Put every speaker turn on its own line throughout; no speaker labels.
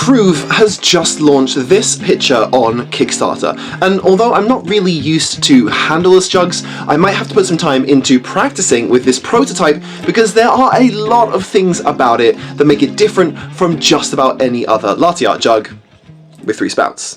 Kruve has just launched this pitcher on Kickstarter, and although I'm not really used to handleless jugs, I might have to put some time into practicing with this prototype because there are a lot of things about it that make it different from just about any other latte art jug with 3 spouts.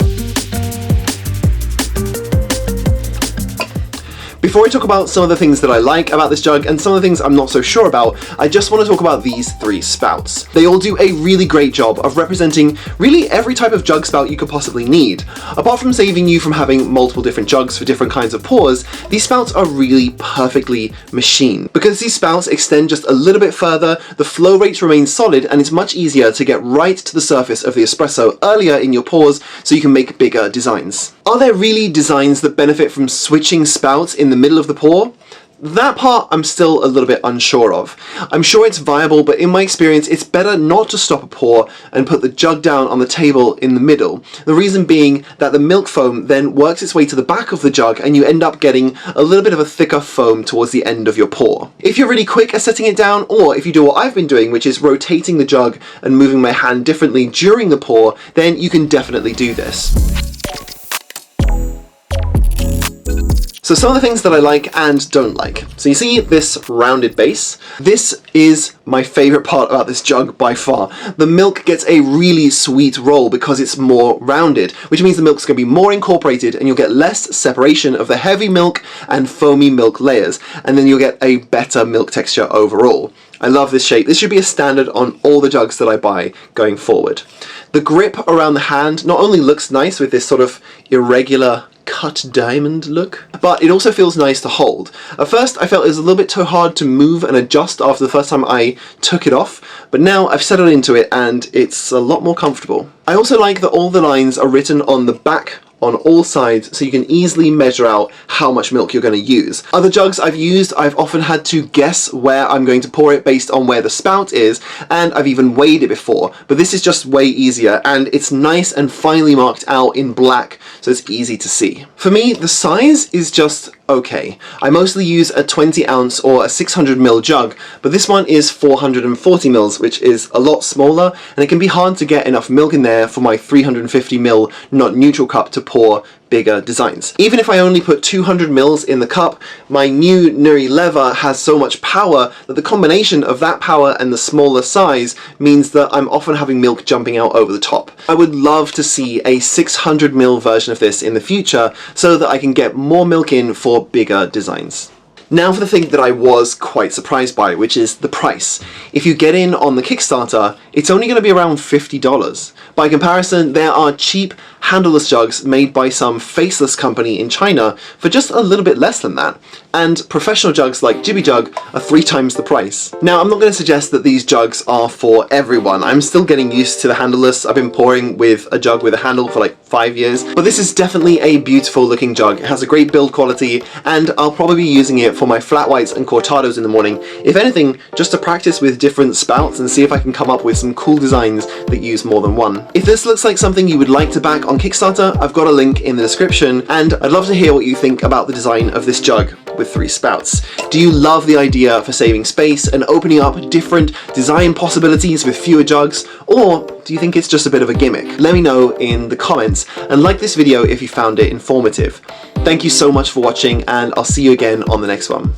Before I talk about some of the things that I like about this jug and some of the things I'm not so sure about, I just want to talk about these 3 spouts. They all do a really great job of representing really every type of jug spout you could possibly need. Apart from saving you from having multiple different jugs for different kinds of pours, these spouts are really perfectly machined. Because these spouts extend just a little bit further, the flow rates remain solid and it's much easier to get right to the surface of the espresso earlier in your pours so you can make bigger designs. Are there really designs that benefit from switching spouts in the middle of the pour? That part I'm still a little bit unsure of. I'm sure it's viable, but in my experience it's better not to stop a pour and put the jug down on the table in the middle. The reason being that the milk foam then works its way to the back of the jug and you end up getting a little bit of a thicker foam towards the end of your pour. If you're really quick at setting it down, or if you do what I've been doing, which is rotating the jug and moving my hand differently during the pour, then you can definitely do this. So some of the things that I like and don't like. So you see this rounded base? This is my favorite part about this jug by far. The milk gets a really sweet roll because it's more rounded, which means the milk's going to be more incorporated and you'll get less separation of the heavy milk and foamy milk layers, and then you'll get a better milk texture overall. I love this shape. This should be a standard on all the jugs that I buy going forward. The grip around the hand not only looks nice with this sort of irregular cut diamond look, but it also feels nice to hold. At first I felt it was a little bit too hard to move and adjust after the first time I took it off, but now I've settled into it and it's a lot more comfortable. I also like that all the lines are written on the back on all sides so you can easily measure out how much milk you're going to use. Other jugs I've used, I've often had to guess where I'm going to pour it based on where the spout is, and I've even weighed it before, but this is just way easier and it's nice and finely marked out in black so it's easy to see. For me, the size is just okay. I mostly use a 20 ounce or a 600 ml jug, but this one is 440 ml, which is a lot smaller, and it can be hard to get enough milk in there for my 350 ml not neutral cup to pour bigger designs. Even if I only put 200 ml in the cup, my new Nuri lever has so much power that the combination of that power and the smaller size means that I'm often having milk jumping out over the top. I would love to see a 600 ml version of this in the future so that I can get more milk in for bigger designs. Now for the thing that I was quite surprised by, which is the price. If you get in on the Kickstarter, it's only going to be around $50. By comparison, there are cheap handleless jugs made by some faceless company in China for just a little bit less than that, and professional jugs like Jibby Jug are 3 times the price. Now I'm not going to suggest that these jugs are for everyone. I'm still getting used to the handleless. I've been pouring with a jug with a handle for like 5 years, but this is definitely a beautiful looking jug. It has a great build quality and I'll probably be using it for my flat whites and cortados in the morning. If anything, just to practice with different spouts and see if I can come up with some cool designs that use more than one. If this looks like something you would like to back on Kickstarter, I've got a link in the description, and I'd love to hear what you think about the design of this jug with 3 spouts. Do you love the idea for saving space and opening up different design possibilities with fewer jugs, or do you think it's just a bit of a gimmick? Let me know in the comments, and like this video if you found it informative. Thank you so much for watching, and I'll see you again on the next one.